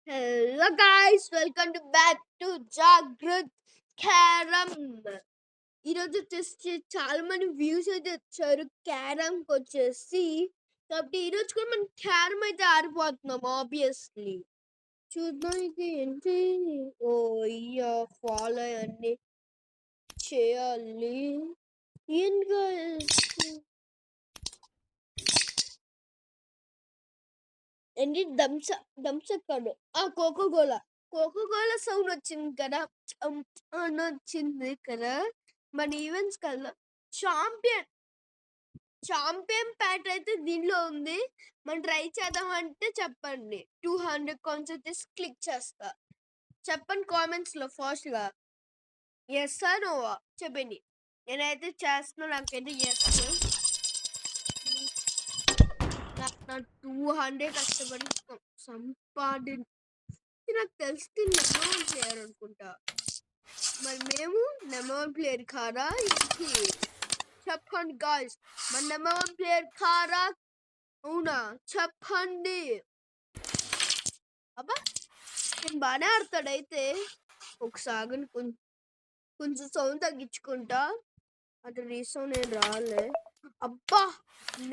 Hello guys, welcome to back to Jagruth carrom. ఈరోజు వచ్చేసి చాలా మంది వ్యూస్ అయితే వచ్చారు క్యారమ్కి వచ్చేసి. కాబట్టి ఈరోజు కూడా మనం క్యారమ్ అయితే ఆడిపోతున్నాం ఆబ్వియస్లీ. చూద్దాం ఇది ఏంటి. ఓ అయ్యా ఫాలో అన్ని చేయాలి. ఏం ఏంటి థమ్స్ అప్ కాదు, కోకోకోలా. కోకోకోలా సౌండ్ వచ్చింది కదా, అని వచ్చింది కదా. మన ఈవెంట్స్ కల్లా చాంపియన్ చాంపియన్ ప్యాట్ అయితే దీనిలో ఉంది. మనం ట్రై చేద్దామంటే చెప్పండి. 200 కాయిన్స్ క్లిక్ చేస్తా. చెప్పండి కామెంట్స్ లో ఫాస్ట్ గా. ఎస్ నోవా చెప్పండి. నేనైతే చేస్తున్నా, నాకైతే ఎస్. నా 200 కష్టపడి సంపాది నాకు తెలిసి నెంబర్ 1 ప్లేయర్ అనుకుంటా. మరి మేము నెంబర్ 1 ప్లేయర్ కారా ఇది చెప్పండి గాయ్స్. మన నెంబర్ 1 ప్లేయర్ కారా అవునా చెప్పండి. అబ్బా నేను బాగానే ఆడతాడైతే. ఒకసారి కొంచెం సౌండ్ తగ్గించుకుంటా. అంటే రీసౌండ్ నేను రాలే. అబ్బా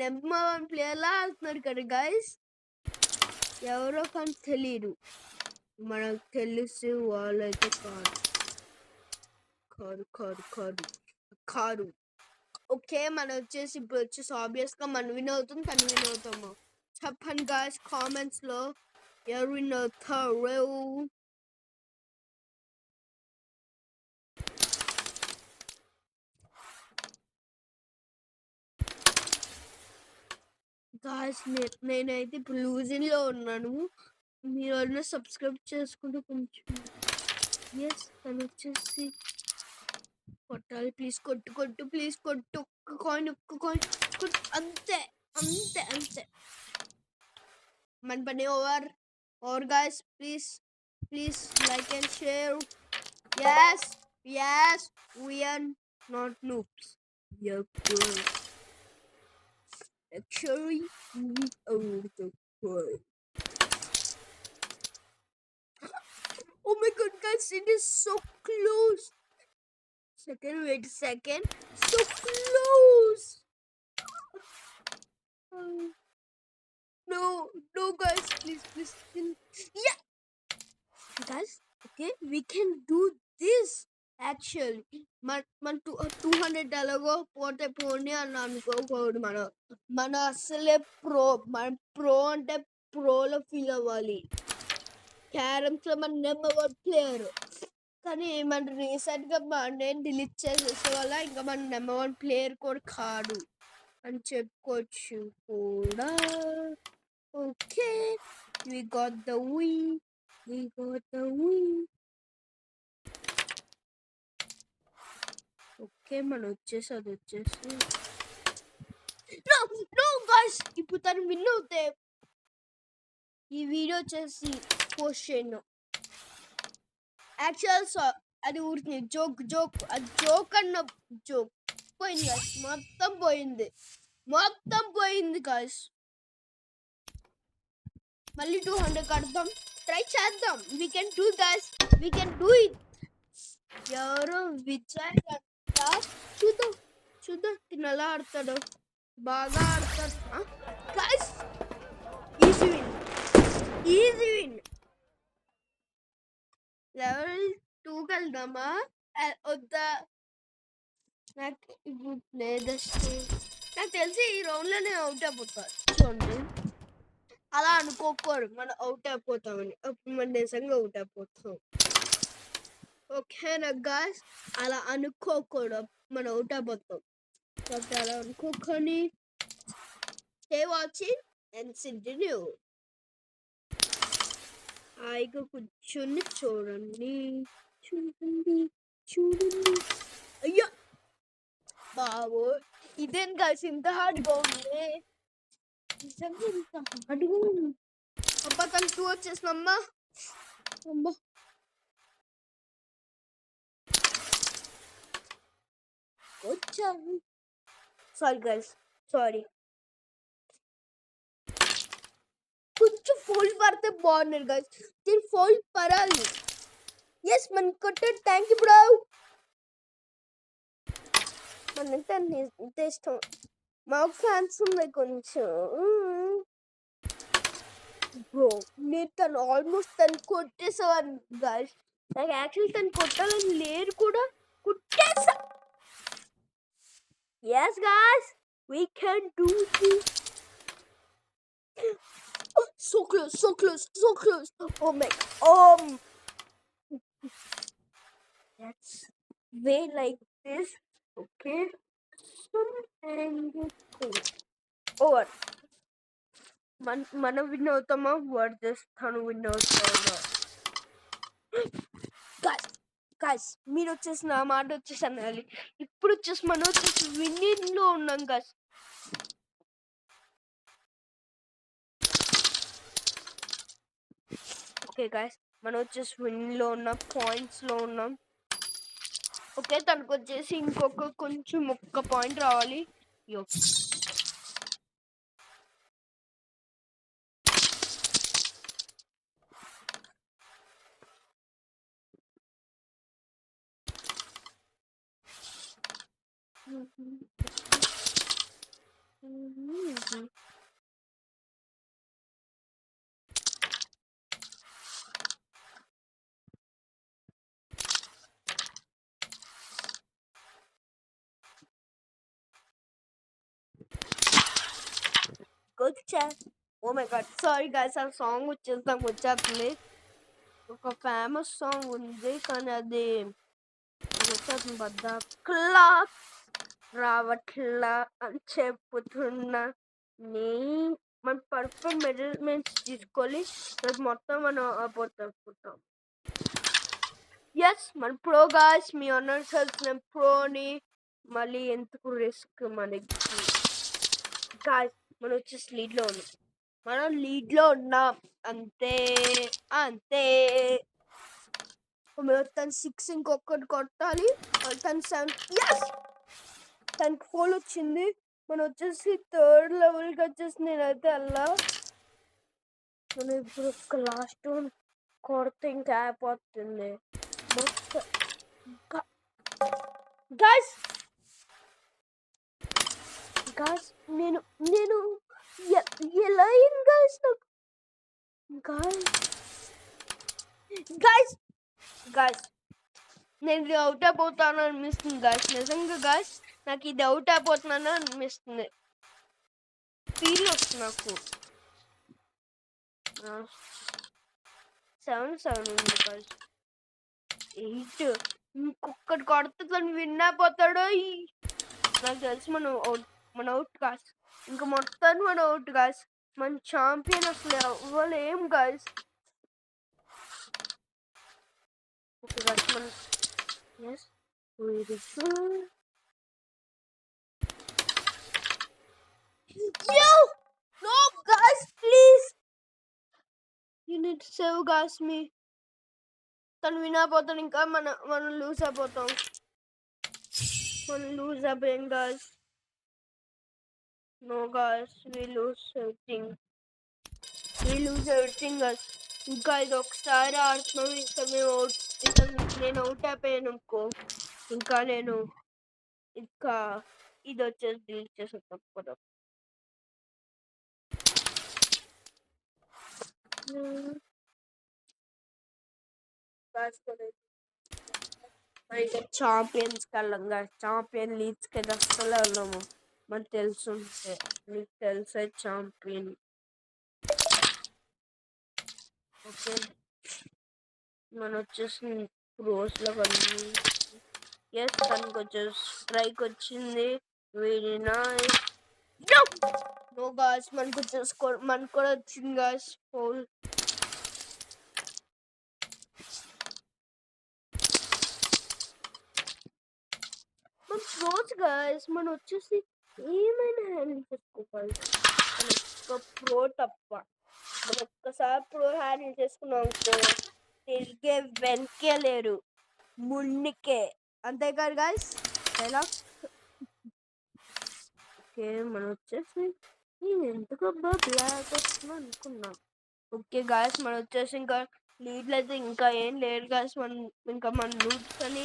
నెంబర్ 1 ప్లేయర్ లా ఆడుతున్నారు కదా గాయస్. ఎవరో కానీ తెలియదు, మనకు తెలిసి వాళ్ళైతే కాదు కాదు కాదు కాదు కాదు. ఓకే మనం వచ్చేసి ఇప్పుడు వచ్చేసి ఆబ్వియస్ గా మనం విన్ అవుతాం, తను విన్ అవుతాము. చెప్పండి గాయస్ కామెంట్స్ లో ఎవరు విన్ అవుతారు. గాయస్ నేనైతే ఇప్పుడు లూజింగ్ లో ఉన్నాను. మీరు ఎవరైనా సబ్స్క్రైబ్ చేసుకుంటూ కొంచెం. ఎస్ తను వచ్చేసి కొట్టాలి. ప్లీజ్ కొట్టు కొట్టు, ప్లీజ్ కొట్టు. ఒక్క కాయిన్ కొట్టు. అంతే అంతే అంతే. మన పని over guys. Please like and share. yes we are not noobs, we are pros. Actually we are the pros. Oh my god guys, it is so close. Wait a second, so close. No guys, please. Yeah guys, okay, we can do this actually. మన 200 ఎలాగో పోతే పోనీ అని అనుకోకూడదు. మన అసలే మన pro అంటే ప్రోలో ఫీల్ అవ్వాలి. క్యారమ్స్ లో మన నెంబర్ 1 ప్లేయర్. కానీ మన రీసెంట్ గా నేను డిలీట్ చేసేసే వల్ల ఇంకా మన నెంబర్ 1 ప్లేయర్ కూడా కాదు అని చెప్పుకోవచ్చు కూడా. Okay we got the win. Okay మనం వచ్చేసి నో గాయ్స్, ఇప్పుడు తను విన్ అవుతే ఈ వీడియో వచ్చేసి పోస్ట్ చేయను. యాక్చువల్ అది ఊరికి జోక్ అది జోక్ అన్న జోక్ పోయింది గాయ్స్. మొత్తం పోయింది గాయ్స్. మళ్ళీ 200 కడదాం, ట్రై చేద్దాం. We can do guys, we can do it. ఎవరో విజయ్ అంట. చూద్దాం తిను ఎలా ఆడతాడు. బాగా ఆడతాడు గాయ్స్. Easy win. లెవెల్ 2కి వెళ్దామా వద్దా? నాకు ఇప్పుడు నాకు తెలిసి ఈ రౌండ్ లో నేను అవుట్ అయిపోతాను. చూడండి అలా అనుకోకూడదు మనం అవుట్ అయిపోతామని. అప్పుడు మనం నిజంగా అవుట్ అయిపోతాం. ఓకేనా గాయ్స్, అలా అనుకోకూడదు, మనం అవుట్ అయిపోతాం. కాబట్టి అలా అనుకోకొని stay watching and continue. హాయిగా కూర్చొని చూడండి. అయ్యో బాబు, ఇదేం కలిసి ఇంత హార్డ్గా ఉంది. నిజంగా ఇంత హార్డ్గా ఉంది. అబ్బా తను 2 వచ్చేసినమ్మా. అమ్మా వచ్చాను. Sorry guys, sorry. కొంచెం ఫోల్డ్ పడితే బాగున్నారు గైస్. దీని ఫోల్డ్ పడాలి. ఎస్ మన కొట్టాడు. Thank you bro. మనంతా ఇంత ఇష్టం. మాకు ఫ్యాన్స్ ఉన్నాయి కొంచెం. బ్రో నేను తను ఆల్మోస్ట్ తను కొట్టేసాను గైస్. నాకు యాక్చువల్లీ తను కొట్టాలని లేదు కూడా, కొట్టేసా. Yes guys, we can do this. Oh, so close, so close, so close. Oh my god. Let's wait like this. Okay. And over. మనం విన్ అవుతామా వర్డ్ చేస్తాను విన్ అవుతామా? గాయస్ మీరు వచ్చేసి నా మాట వచ్చేసి అనాలి. ఇప్పుడు వచ్చేసి మనం వచ్చేసి విన్నింగ్ లో ఉన్నాం గాయస్. ఓకే గాయస్ మనం వచ్చేసి విన్ లో ఉన్నాం, పాయింట్స్ లో ఉన్నాం. ఓకే తనకు వచ్చేసి ఇంకొక కొంచెం ఒక్క పాయింట్ రావాలి. Oh my God sorry guys, ఆ సాంగ్ వచ్చేసి నాకు వచ్చేస్తుంది. ఒక ఫేమస్ సాంగ్ ఉంది కానీ అది వచ్చేస్తుంది. బద్ద క్లాక్ రావట్లా అని చెప్పుతున్నా. నీ మన పర్ఫెక్ట్ మెజర్మెంట్స్ తీసుకోవాలి. మొత్తం మనం అపోతాం. ఎస్ మన ప్రో గాయస్, మీ అన్నర్ సెల్స్ నేను ప్రోని. మళ్ళీ ఎందుకు రిస్క్ మనకి గాయస్. మనం వచ్చేసి లీడ్లో ఉన్నాం, మనం లీడ్లో ఉన్నాం. అంతే అంతే. తను 6 ఇంకొకటి కొట్టాలి. తను 7. ఎస్ తనకి ఫోల్ వచ్చింది. మనం వచ్చేసి 3rd లెవెల్కి వచ్చేసి నేనైతే అలా మనం ఇప్పుడు ఒక లాస్ట్ కొడితే ఇంకా అయిపోతుంది. గాయస్ గాయస్ నేను ఎలా అయింది గాయస్ నాకు. గాయస్ గాయస్ నేను ఇది అవుట్ అయిపోతాను అనిపిస్తుంది గాయస్. నిజంగా గాయస్ నాకు ఇది అవుట్ అయిపోతున్నాను అనిపిస్తుంది. ఫీల్ వస్తుంది నాకు. 7 ఉంది గాయస్. 8 ఇంకొకటి కొడితే తను విన్ అయిపోతాడు. నాకు తెలిసి మనం అవుట్ గాయస్. ఇంకా మొత్తాన్ని మనం అవుట్ గాయస్. మన ఛాంపియన్ అసలు అవ్వలేం గాయస్. ఓకే గాయస్ మనం yes no guys please you need to save guys me. తను విన్ అయిపోతాడు. ఇంకా మనం లూజ్ అయిపోతాం. మనం లూజ్ అయిపోయాం guys. No guys, we lose everything guys. ఇంకా ఇది ఒకసారి ఆడుతున్నాం. ఇంకా నేను అవుట్ అయిపోయాను అనుకో, ఇంకా ఇది వచ్చేసి డిలీట్ చేసి తప్పదు. ఛాంపియన్స్ కళ్ళం గాయస్. ఛాంపియన్ లీగ్స్కి అయితే అస్సలు వెళ్ళాము. మనకు తెలుసుంటే మీకు తెలిసే ఛాంపియన్. ఓకే మనం వచ్చేసి రోస్లో కానీ ఎస్ తనకు వచ్చేసి స్ట్రైక్ వచ్చింది. Very nice. నో గాయస్ మనకు వచ్చేసి మనకు కూడా వచ్చింది గాయస్ ఫౌల్. మన ప్రోస్ గాయస్ మనం వచ్చేసి ఏమైనా హ్యాండిల్ చేసుకోవాలి. ఒక్క ప్రో తప్ప మనం ఒక్కసారి ప్రో హ్యాండిల్ చేసుకున్నాం అనుకో, తిరిగే వెనకే లేరు, ముందుకే. అంతేకాదు గాయస్ ఎలా. ఓకే మనం వచ్చేసి నేను ఎందుకు బ్లాక్ వస్తున్నా అనుకున్నాం. ఓకే గాయస్, మనం వచ్చేసి ఇంకా లీడ్లు అయితే ఇంకా ఏం లేదు గాయస్. మనం ఇంకా మన లూట్స్ అని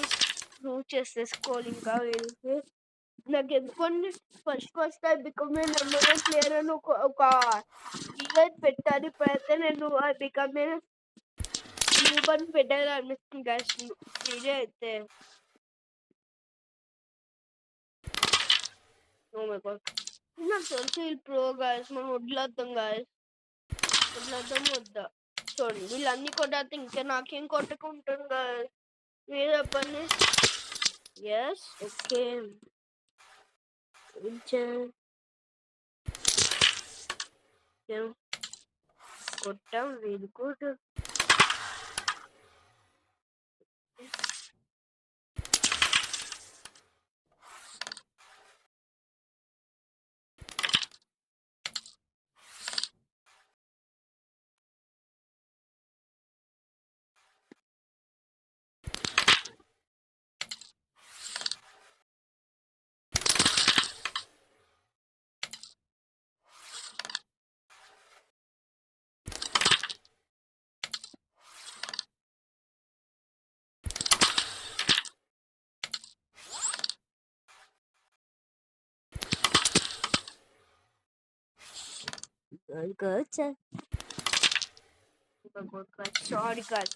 ప్రూవ్ చేసేసుకోవాలి. ఇంకా వీళ్ళకి నాకు ఎందుకంటే first I become a number 1 player అని ఒక ఈవెంట్ పెట్టాలి. ఇప్పుడైతే నేను ఐ బికమ్ ఏ న్యూబ్ అని పెట్టాలి అనిపిస్తుంది గాయస్. ఇదే అయితే ఓ మై గాడ్, నాకు తెలిసి వీళ్ళు ప్రో గాయస్. మనం వదిలేద్దాం గాయస్, వదిలేద్దాం వద్దా. చూడండి వీళ్ళు అన్ని కొట్టేస్తే ఇంకా నాకేం కొట్టుకుంటాను గాయస్. మీరు చెప్పండి. ఎస్ ఓకే, కొట్టాం వీళ్ళు కూడా. Sorry guys,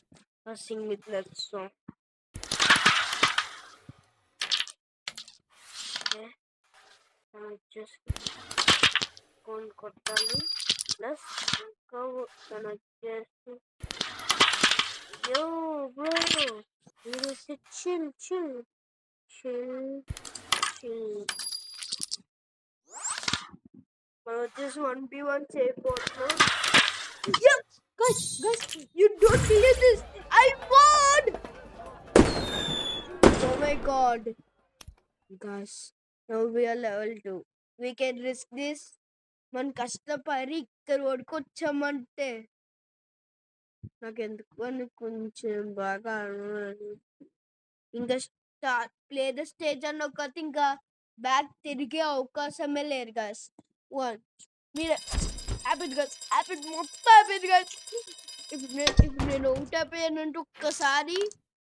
sing with that song. Okay, just కొట్టాలి. ప్లస్ ఇంకా just yo bro, you said chill. మనం just 1v1 చేయబోతున్నాం. Yeah, guys, you don't believe this. I won! Oh my god. Guys, now we are level 2. We can risk this. మన కష్టపడి ఇక్కడ వరకు వచ్చామంటే నాకు ఎందుకు అని కొంచెం బాగా ఇంకా ప్లే ద స్టేజ్ అన్న ఒకటి ఇంకా బ్యాక్ తిరిగే అవకాశమే లేదు గాయస్. మీరు హ్యాపీ గాయస్, మొత్తం హ్యాపీ గాయస్. ఇప్పుడు నేను అవుట్ అయిపోయానంటే ఒక్కసారి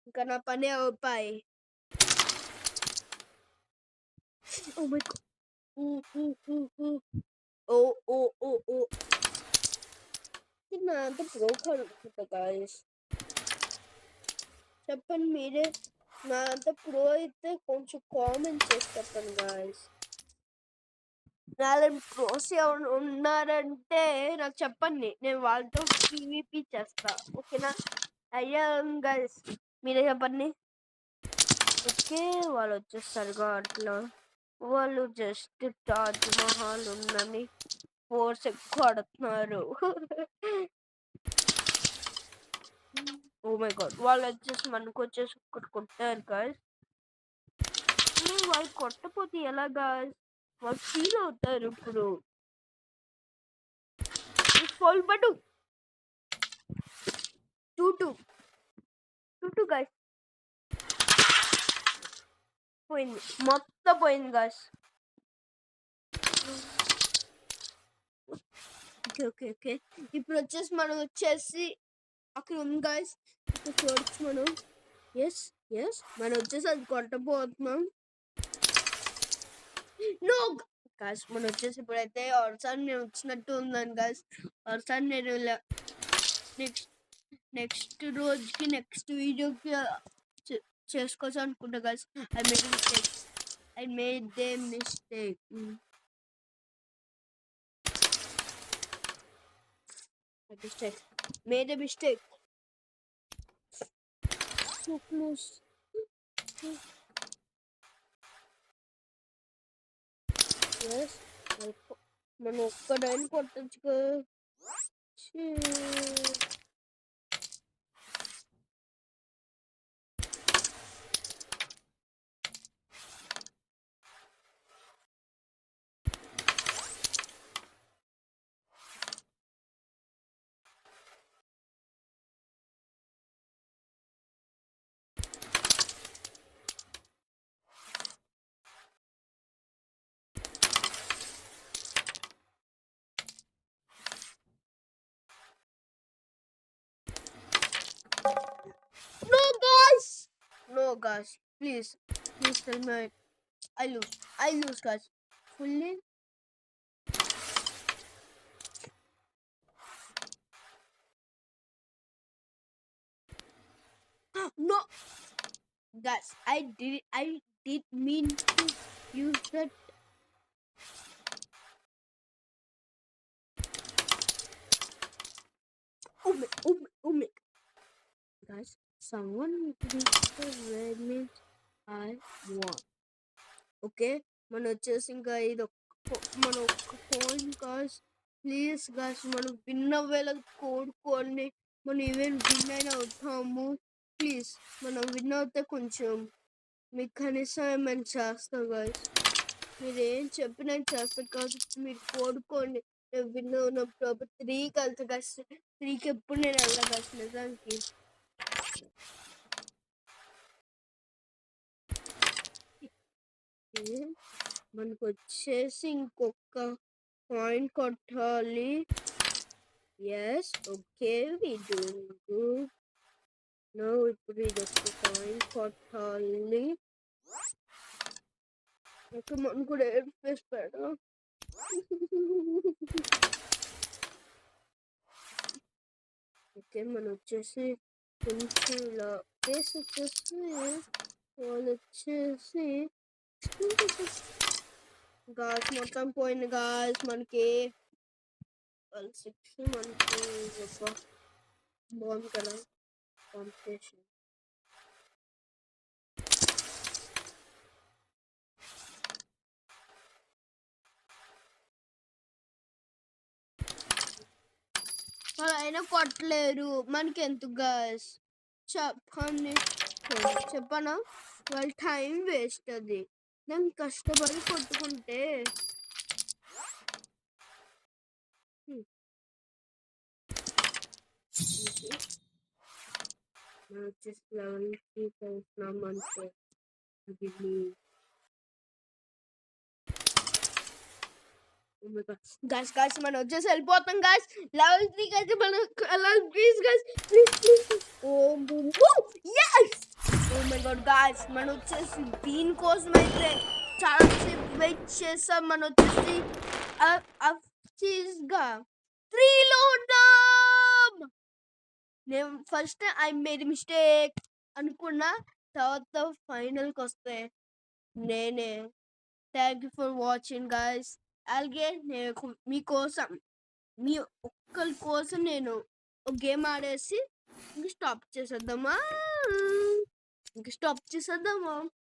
ఇంకా నా పని అవుతాయి. Oh my god. Oh. నా అంత బ్రోకర్ అనుకుంటా గాయస్. చెప్పండి మీరే, నా అంత ప్రో అయితే కొంచెం కామెంట్ చేసి చెప్పండి గాయస్. నాలో ప్రోస్ ఎవరు ఉన్నారంటే నాకు చెప్పండి, నేను వాళ్ళతో పీవీపీ చేస్తా. ఓకేనా? అయ్యా గాయస్, మీరే చెప్పండి. ఓకే, వాళ్ళు వచ్చేసరిగా అట్లా వాళ్ళు జస్ట్ తాజ్ మహల్ ఉందని ఫోర్స్ కొడుతున్నారు. ఓ మై గాడ్, వాళ్ళు వచ్చేసి మనకు వచ్చేసి కొట్టారు గాయస్. వాళ్ళు కొట్టపోతే ఎలా గాయస్? వాళ్ళు ఫీల్ అవుతారు. ఇప్పుడు ఫోల్ బటు 2-2 గాయస్. పోయింది, మొత్తం పోయింది గాయస్. ఓకే ఇప్పుడు వచ్చేసి మనం వచ్చేసి అక్కడ ఉంది గాయస్. ఇప్పుడు చూడొచ్చు మనం. ఎస్ మనం వచ్చేసి అది కొట్టబోతున్నాం. నో గాయస్, మనం వచ్చేసి ఇప్పుడైతే ఒకసారి నేను వచ్చినట్టు ఉందని గాయస్. ఒకసారి నేను నెక్స్ట్ రోజుకి నెక్స్ట్ వీడియోకి చేసుకోవచ్చు అనుకుంటా guys. I made a mistake. Made a mistake. So close. Yes. మనం ఒక్కడైనా కొట్టచ్చు. No, guys. No, guys. Please tell me I lose. I lose, guys. Fully. No, guys. I did mean to use that. Oh my. Guys, someone reached the red means I won. Okay మనం వచ్చేసి ఇంకా ఇది మనం ఒక్క coin guys please guys మనం win అవ్వేలా కోరుకోండి మనం even win అయినా అవుతాము ప్లీజ్ మనం విన్ అవుతే కొంచెం మీకు కనీసం ఏమైనా చేస్తాం గాయ్స్ మీరు ఏం చెప్పినా చేస్తారు కాదు మీరు కోరుకోండి నేను విన్ అవునప్పుడు 3కి వెళ్తా గాయ్స్ 3కి ఎప్పుడు నేను వెళ్ళా గాయ్స్ నిజానికి మనకు వచ్చేసి ఇంకొక కాయిన్ కొట్టాలి yes okay we doing good no ఇప్పుడు ఇది ఒక కాయిన్ కొట్టాలి ఓకే మనం కూడా ఎయిర్ ఫేస్ పెడదాం ఓకే మనం వచ్చేసి కొంచెం ఇలా ఫేస్ వచ్చేసి వాళ్ళు వచ్చేసి గాస్ మొత్తం పోయింది గాస్ మనకి వాళ్ళు 6 మనకి ఒక బాగుంది కదా కాంపిటీషన్ వాళ్ళు అయినా కొట్టలేరు మనకి ఎంత గాస్ చెప్పనా వాళ్ళ టైం వేస్ట్ అది నేను కష్టపడి కొట్టుకుంటే వచ్చేసి లెవెల్కి వెళ్తున్నాం అంటే గాస్ గాస్ మనం వచ్చేసి వెళ్ళిపోతాం గాస్ లెవెల్ 3 అయితే మనం please guys please oh yes oh my God guys మనం వచ్చేసి దీనికోసం అయితే చాలా సేపు వెయిట్ చేసాం మనం వచ్చేసి గా 3లో ఉన్నాం నేను ఫస్ట్ ఐ మేడ్ మిస్టేక్ అనుకున్నా తర్వాత ఫైనల్కి వస్తే నేనే thank you for watching guys అలాగే నేను మీకోసం మీ ఒక్కరి కోసం నేను ఒక గేమ్ ఆడేసి ఇంక స్టాప్ చేసేద్దామా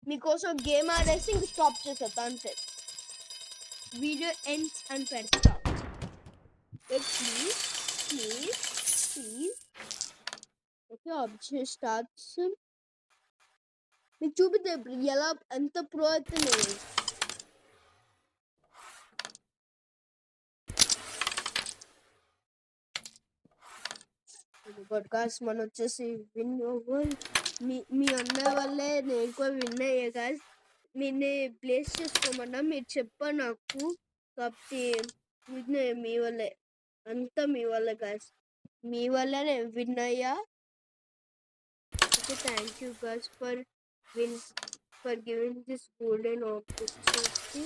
మీకోసం గేమ్ ఆడేసి ఇంక స్టాప్ చేసేద్దాం అంతే వీడియో ఎండ్స్ అని పెడతా ప్లీజ్ ఓకే ఆబ్జెక్ట్ స్టార్ట్స్ మీకు చూపితే ఎలా ఎంత ప్రో అయితే నేను గాయ్స్ మనం వచ్చేసి విన్ మీ అన్న వల్లే నేను కూడా విన్ అయ్యా గాయ్స్ మీరు ప్లేస్ చేసుకోమన్నా మీరు చెప్పారు నాకు కాబట్టి మీ వల్లే అంతా మీ వల్ల గాయ్స్ మీ వల్ల నేను విన్ అయ్యా okay thank you guys for giving this golden opportunity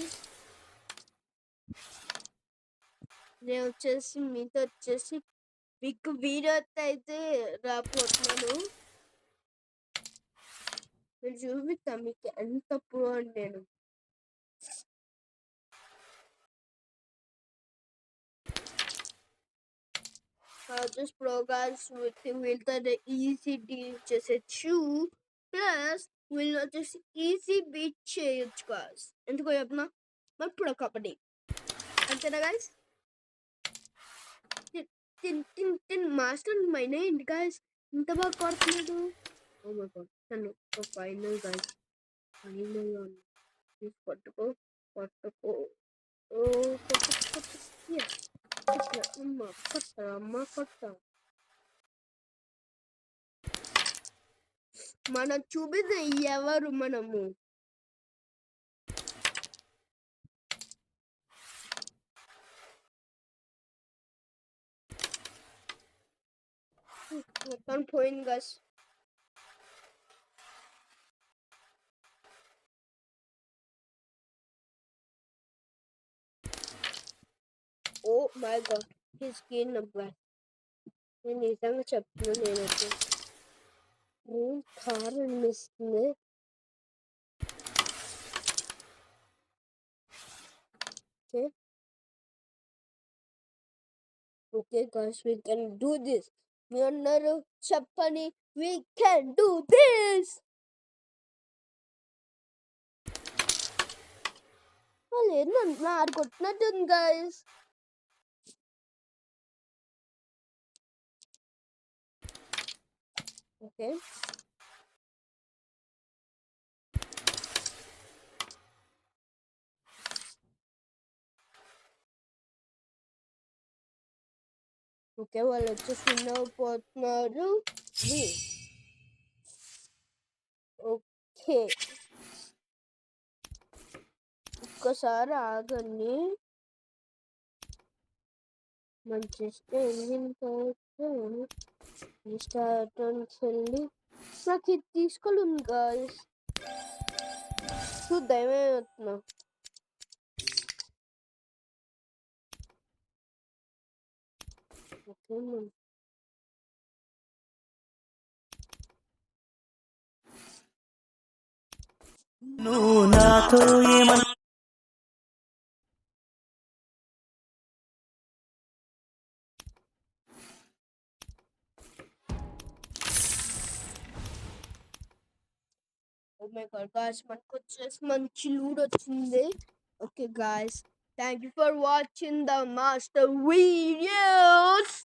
నేను వచ్చేసి మీతో వచ్చేసి మీకు వీడియో అయితే రాపోతున్నాను మీరు చూపిస్తా మీకు ఎంత ప్రో అని నేను just pro guys with the easy deal చేసేచ్చు ప్లస్ వీళ్ళు వచ్చేసి ఈజీ బీట్ చేయొచ్చు గాయస్ ఎందుకో చెప్పిన మరి ప్రో కబడ్డీ అంతేనా గాయస్ మాస్టర్ మైనా ఏంటి గాయస్ ఇంత బాగా కొడుతున్నాడు ఓ మై గాడ్ తను ఫైనల్ గాయస్ ఫైనల్ పట్టుకో ఓ మన చూపితే ఎవరు మనము మొత్తం పోయింది guys my god his skin number నేను నిజంగా చెప్తున్నా నేనైతే కార్ అనిపిస్తుంది okay okay guys we can do this మీ అందరూ చెప్పని we can do this వాళ్ళు ఏంటన్నా కొట్టినట్టుంది guys ఓకే ఓకే వాళ్ళు వచ్చేసి పోతున్నారు ఓకే ఒక్కసారి ఆగండి మంచి ఇంజిన్ స్టార్ట్ వెళ్ళి నాకు ఇది తీసుకోలేదు గాయస్ చూద్దాం ఏమవుతున్నా ఓకే నువ్వు నాతో ఏమన్నా ఓ మై గాడ్ గాయ్స్ మనకు వచ్చేసి మంచి లూడ్ వచ్చింది okay guys thank you for watching the master videos